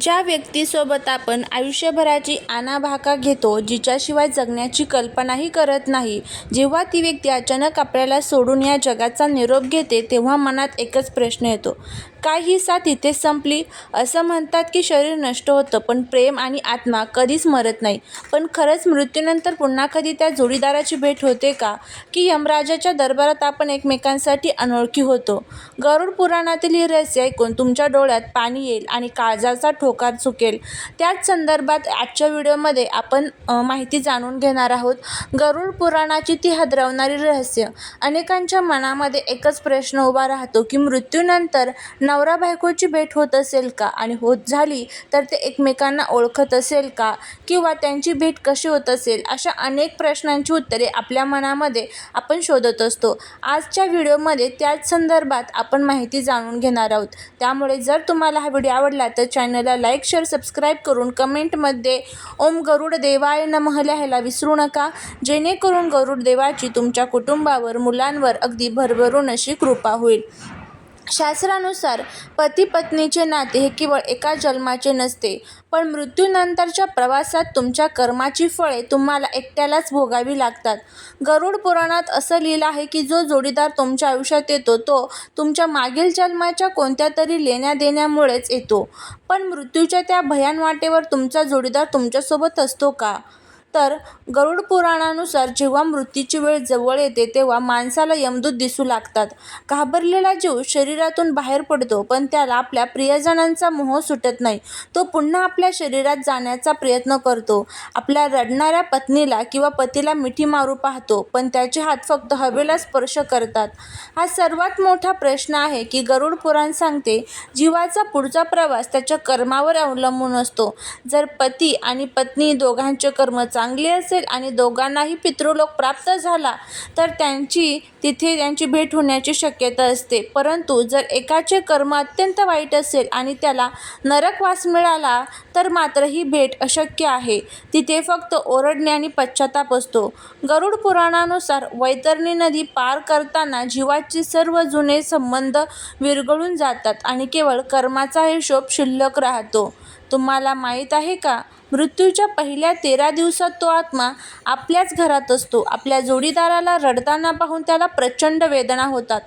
ज्या व्यक्तीसोबत आपण आयुष्यभराची आणाभाका घेतो, जिच्याशिवाय जगण्याची कल्पनाही करत नाही, जेव्हा ती व्यक्ती अचानक आपल्याला सोडून या जगाचा निरोप घेते, तेव्हा मनात एकच प्रश्न येतो, काय ही साथ इथेच संपली? असं म्हणतात की शरीर नष्ट होतं, पण प्रेम आणि आत्मा कधीच मरत नाही. पण खरंच मृत्यूनंतर पुन्हा कधी त्या जोडीदाराची भेट होते का? की यमराजाच्या दरबारात आपण एकमेकांसाठी अनोळखी होतो? गरुड पुराणातील हे रहस्य ऐकून तुमच्या डोळ्यात पाणी येईल आणि काळजाचा ठोका चुकेल. त्याच संदर्भात आजच्या व्हिडिओमध्ये आपण माहिती जाणून घेणार आहोत. गरुड पुराणाची ती हादरवणारी रहस्य. अनेकांच्या मनामध्ये एकच प्रश्न उभा राहतो की मृत्यूनंतर नवरा बायकोची भेट होत असेल का? आणि होत झाली तर ते एकमेकांना ओळखत असेल का? किंवा त्यांची भेट कशी होत असेल? अशा अनेक प्रश्नांची उत्तरे आपल्या मनामध्ये आपण शोधत असतो. आजच्या व्हिडिओमध्ये त्याच संदर्भात आपण माहिती जाणून घेणार आहोत. त्यामुळे जर तुम्हाला हा व्हिडिओ आवडला तर चॅनलला लाईक, शेअर, सबस्क्राईब करून कमेंटमध्ये ओम गरुड देवाय नमः लिहायला विसरू नका, जेणेकरून गरुड देवाची तुमच्या कुटुंबावर, मुलांवर अगदी भरभरून अशी कृपा होईल. शास्त्रानुसार पती पत्नीचे नाते हे केवळ एका जन्माचे नसते, पण मृत्यूनंतरच्या प्रवासात तुमच्या कर्माची फळे तुम्हाला एकट्यालाच भोगावी लागतात. गरुड पुराणात असं लिहिलं आहे की जो जोडीदार तुमच्या आयुष्यात येतो तो तुमच्या मागील जन्माच्या कोणत्या तरी लेण्यादेण्यामुळेच येतो. पण मृत्यूच्या त्या भयान वाटेवर तुमचा जोडीदार तुमच्यासोबत असतो का? तर गरुड पुराणानुसार जेव्हा मृत्यूची वेळ जवळ येते तेव्हा माणसाला यमदूत दिसू लागतात. घाबरलेला जीव शरीरातून बाहेर पडतो, पण त्याला आपल्या प्रियजनांचा मोह सुटत नाही. तो पुन्हा आपल्या शरीरात जाण्याचा प्रयत्न करतो. आपल्या रडणाऱ्या पत्नीला किंवा पतीला मिठी मारू पाहतो, पण त्याचे हात फक्त हवेला स्पर्श करतात. हा सर्वात मोठा प्रश्न आहे की गरुड पुराण सांगते, जीवाचा पुढचा प्रवास त्याच्या कर्मावर अवलंबून असतो. जर पती आणि पत्नी दोघांचे कर्म चांगले असेल आणि दोघांनाही पितृलोक प्राप्त झाला तर तिथे त्यांची भेट होण्याची शक्यता असते. परंतु जर एकाचे कर्म अत्यंत वाईट असेल आणि त्याला नरकवास मिळाला तर मात्र ही भेट अशक्य आहे. तिथे फक्त ओरडणे आणि पश्चाताप असतो. गरुड पुराणानुसार वैतरणी नदी पार करताना जीवाचे सर्व जुने संबंध विरघळून जातात आणि केवळ कर्माचा हिशोब शिल्लक राहतो. तुम्हाला माहीत आहे का, मृत्यूच्या पहिल्या 13 दिवसात तो आत्मा आपल्याच घरात असतो. आपल्या जोडीदाराला रडताना पाहून त्याला प्रचंड वेदना होतात,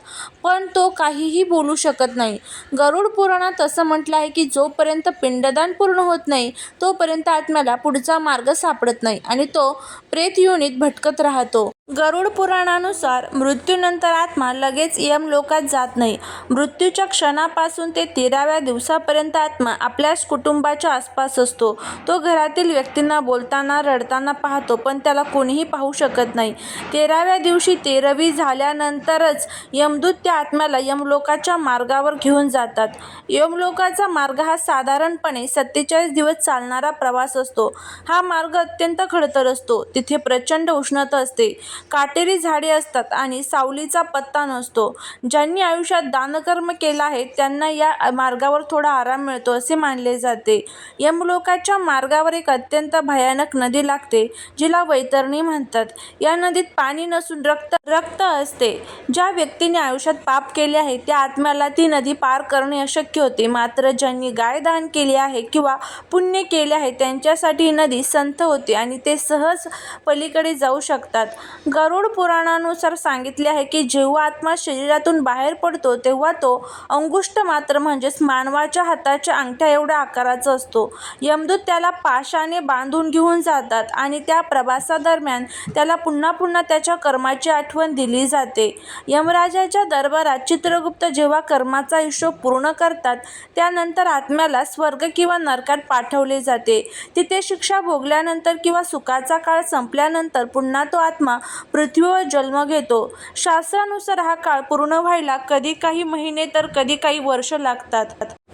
पण तो काहीही बोलू शकत नाही. गरुड पुराणात असं म्हटलं आहे की जोपर्यंत पिंडदान पूर्ण होत नाही तोपर्यंत आत्म्याला पुढचा मार्ग सापडत नाही आणि तो प्रेतयोनीत भटकत राहतो. गरुड पुराणानुसार मृत्यूनंतर आत्मा लगेच यमलोकात जात नाही. मृत्यूच्या क्षणापासून ते 13व्या दिवसापर्यंत आत्मा आपल्याच कुटुंबाच्या आसपास असतो. तो घरातील व्यक्तींना बोलताना, रडताना पाहतो, पण त्याला कोणीही पाहू शकत नाही. 13व्या दिवशी तेरवी झाल्यानंतरच यमदूत त्या आत्म्याला यमलोकाच्या मार्गावर घेऊन जातात. यमलोकाचा मार्ग हा साधारणपणे 47 दिवस चालणारा प्रवास असतो. हा मार्ग अत्यंत खडतर असतो. तिथे प्रचंड उष्णता असते, काटेरी झाडे असतात आणि सावलीचा पत्ता नसतो. ज्यांनी आयुष्यात दानकर्म केलं आहे त्यांना या मार्गावर थोडा आराम मिळतो असे मानले जाते. यमलोकाच्या मार्गावर एक अत्यंत भयानक नदी लागते, जिला वैतरणी म्हणतात. या नदीत पाणी नसून रक्त असते. ज्या व्यक्तीने आयुष्यात पाप केले आहे त्या आत्म्याला ती नदी पार करणे अशक्य होते. मात्र ज्यांनी गाय दान केले आहे किंवा पुण्य केले आहे त्यांच्यासाठी ही नदी संथ होते आणि ते सहज पलीकडे जाऊ शकतात. गरुड पुराणानुसार सांगितले आहे की जेव्हा आत्मा शरीरातून बाहेर पडतो तेव्हा तो अंगुष्ठ मात्र म्हणजेच मानवाच्या हाताच्या अंगठ्या एवढ्या आकाराचा असतो. यमदूत त्याला पाशाने बांधून घेऊन जातात आणि त्या प्रवासादरम्यान त्याला पुन्हा पुन्हा त्याच्या कर्माची आठवण दिली जाते. यमराजाच्या दरबारात चित्रगुप्त जेव्हा कर्माचा हिशोब पूर्ण करतात त्यानंतर आत्म्याला स्वर्ग किंवा नरकात पाठवले जाते. तिथे शिक्षा भोगल्यानंतर किंवा सुखाचा काळ संपल्यानंतर पुन्हा तो आत्मा पृथ्वीवर जन्म घेतो. शास्त्रानुसार हा काळ पूर्ण व्हायला कधी काही महिने तर कधी काही वर्ष लागतात.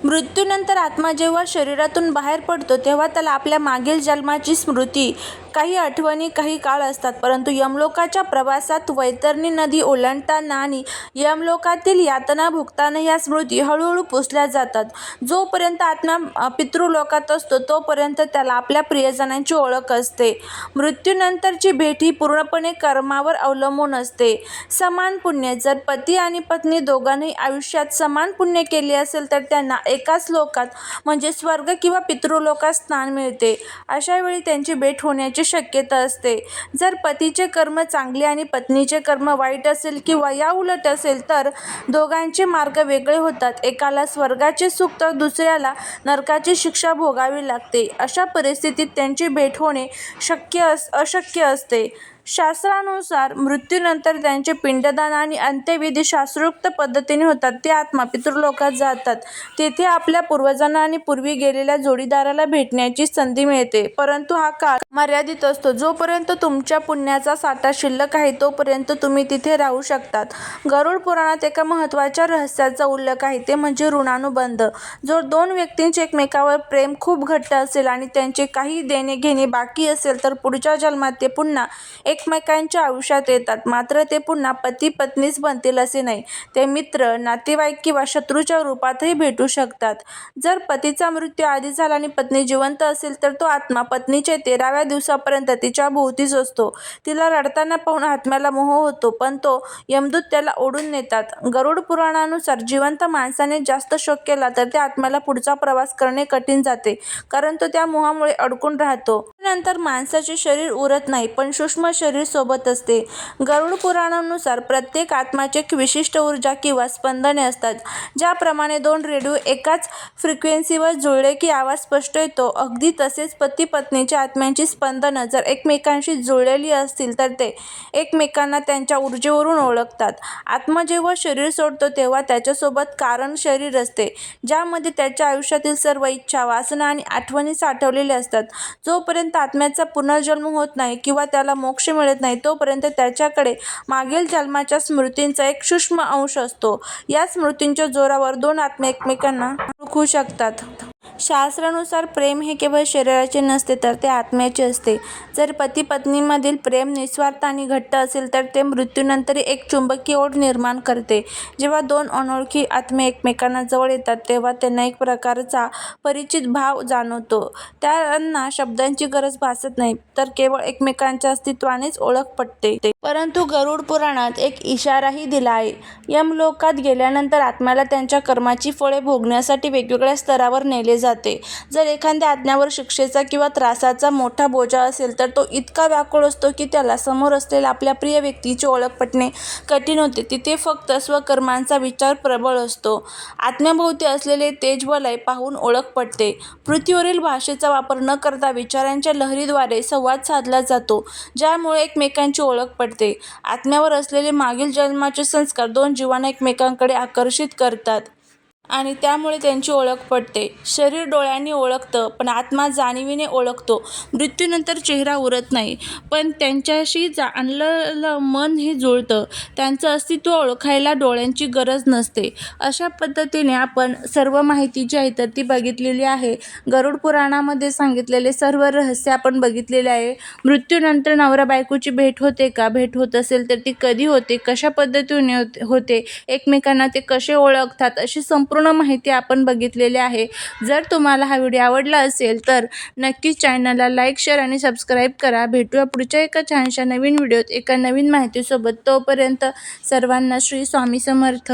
मृत्यूनंतर आत्मा जेव्हा शरीरातून बाहेर पडतो तेव्हा त्याला आपल्या मागील जन्माची स्मृती काही आठवणी काही काळ असतात, परंतु यमलोकाच्या प्रवासात वैतरणी नदी ओलांडताना आणि यमलोकातील यातना भोगताना या स्मृती हळूहळू पुसल्या जातात. जोपर्यंत आत्मा पितृलोकात असतो तोपर्यंत त्याला आपल्या प्रियजनांची ओळख असते. मृत्यूनंतरची भेट ही पूर्णपणे कर्मावर अवलंबून असते. समान पुण्य: जर पती आणि पत्नी दोघांनी आयुष्यात समान पुण्य केले असेल तर त्यांना एकाच लोकात म्हणजे स्वर्ग किंवा पितृलोकात स्थान मिळते. अशा वेळी त्यांची भेट होण्याची शक्यता असते. जर पतीचे कर्म चांगले आणि पत्नीचे कर्म वाईट असेल किंवा याउलट असेल तर दोघांचे मार्ग वेगळे होतात. एकाला स्वर्गाचे सुख तर दुसऱ्याला नरकाची शिक्षा भोगावी लागते. अशा परिस्थितीत त्यांची भेट होणे अशक्य असते. शास्त्रानुसार मृत्यूनंतर त्यांचे पिंडदान आणि अंत्यविधी शास्त्रोक्त पद्धतीने होतात. ते आत्मा पितृलोकात जातात. तेथे आपल्या पूर्वजांना आणि पूर्वी गेलेल्या जोडीदाराला भेटण्याची संधी मिळते. परंतु हा काळ मर्यादित असतो. जोपर्यंत तुमच्या पुण्याचा साठा शिल्लक आहे तोपर्यंत तुम्ही तिथे राहू शकतात. गरुड पुराणात एका महत्त्वाच्या रहस्याचा उल्लेख आहे, ते म्हणजे ऋणानुबंध. जर दोन व्यक्तींचे एकमेकांवर प्रेम खूप घट्ट असेल आणि त्यांचे काही देणे घेणे बाकी असेल तर पुढच्या जन्मात ते पुन्हा एकमेकांच्या आयुष्यात येतात. मात्र ते पुन्हा पती पत्नीच बनतील असे नाही. ते मित्र, नातेवाईक किंवा शत्रूच्या रूपातही भेटू शकतात. जर पतीचा मृत्यू आधी झाला आणि पत्नी जिवंत असेल तर तो आत्मा पत्नीच्या 13व्या दिवसापर्यंत तिच्या भोवतीच असतो. तिला रडताना पाहून आत्म्याला मोह होतो, पण तो यमदूत त्याला ओढून नेतात. गरुड पुराणानुसार जिवंत माणसाने जास्त शोक केला तर त्या आत्म्याला पुढचा प्रवास करणे कठीण जाते, कारण तो त्या मोहामुळे अडकून राहतो. नंतर माणसाचे शरीर उरत नाही, पण सूक्ष्म शरीर सोबत असते. गरुड पुराणानुसार प्रत्येक आत्म्याची एक विशिष्ट ऊर्जा किंवा स्पंदने असतात. ज्याप्रमाणे दोन रेडिओ एकाच फ्रिक्वेन्सीवर जुळले की आवाज स्पष्ट येतो, अगदी तसेच पती पत्नीच्या आत्म्यांची स्पंदनं जर एकमेकांशी जुळलेली असतील तर ते एकमेकांना त्यांच्या ऊर्जेवरून ओळखतात. आत्मा जेव्हा शरीर सोडतो तेव्हा त्याच्यासोबत कारण शरीर असते, ज्यामध्ये त्याच्या आयुष्यातील सर्व इच्छा, वासना आणि आठवणी साठवलेल्या असतात. जोपर्यंत आत्म्याचा पुनर्जन्म होत नाही किंवा त्याला मोक्ष मिळत नाही तोपर्यंत त्याच्याकडे मागील जन्माच्या स्मृतींचा एक सूक्ष्म अंश असतो. या स्मृतींच्या जोरावर दोन आत्मे एकमेकांना ओळखू शकतात. शास्त्रानुसार प्रेम हे केवळ शरीराचे नसते तर ते आत्म्याचे असते. जर पती पत्नीमधील प्रेम निस्वार्थ आणि घट्ट असेल तर ते मृत्यूनंतरही एक चुंबकीय ओढ निर्माण करते. जेव्हा दोन अनोळखी आत्मे एकमेकांना जवळ येतात तेव्हा त्यांना एक प्रकारचा परिचित भाव जाणवतो. त्यांना शब्दांची गरज भासत नाही, तर केवळ एकमेकांच्या अस्तित्वानेच ओळख पटते. परंतु गरुड पुराणात एक इशाराही दिला आहे. यमलोकात गेल्यानंतर आत्म्याला त्यांच्या कर्माची फळे भोगण्यासाठी वेगवेगळ्या स्तरावर नेले जाते. जर एखाद्या आत्म्यावर शिक्षेचा किंवा त्रासाचा मोठा बोजा असेल तर तो इतका व्याकुळ असतो की त्याला समोर असलेल्या आपल्या प्रिय व्यक्तीची ओळख पटणे कठीण होते. तिथे फक्त स्वकर्मांचा विचार प्रबळ असतो. आत्म्याभोवती असलेले तेजवलय पाहून ओळख पटते. पृथ्वीवरील भाषेचा वापर न करता विचारांच्या लहरीद्वारे संवाद साधला जातो, ज्यामुळे एकमेकांची ओळख पटते. आत्म्यावर असलेले मागील जन्माचे संस्कार दोन जीवांना एकमेकांकडे आकर्षित करतात आणि त्यामुळे त्यांची ओळख पटते. शरीर डोळ्यांनी ओळखतं, पण आत्मा जाणीवीने ओळखतो. मृत्यूनंतर चेहरा उरत नाही, पण त्यांच्याशी जाणलेलं मन हे जुळतं. त्यांचं अस्तित्व ओळखायला डोळ्यांची गरज नसते. अशा पद्धतीने आपण सर्व माहिती जी आहे तर ती बघितलेली आहे. गरुड पुराणामध्ये सांगितलेले सर्व रहस्य आपण बघितलेले आहे. मृत्यूनंतर नवरा बायकोची भेट होते का? भेट होत असेल तर ती कधी होते? कशा पद्धतीने होते? एकमेकांना ते कसे ओळखतात? अशी संपूर्ण माहिती आपण बघितलेली आहे. जर तुम्हाला हा व्हिडिओ आवडला असेल तर नक्कीच चॅनलला लाईक, शेअर आणि सबस्क्राईब करा. भेटूया पुढच्या एका छानशा नवीन व्हिडिओत एका नवीन माहितीसोबत. तोपर्यंत सर्वांना श्री स्वामी समर्थ.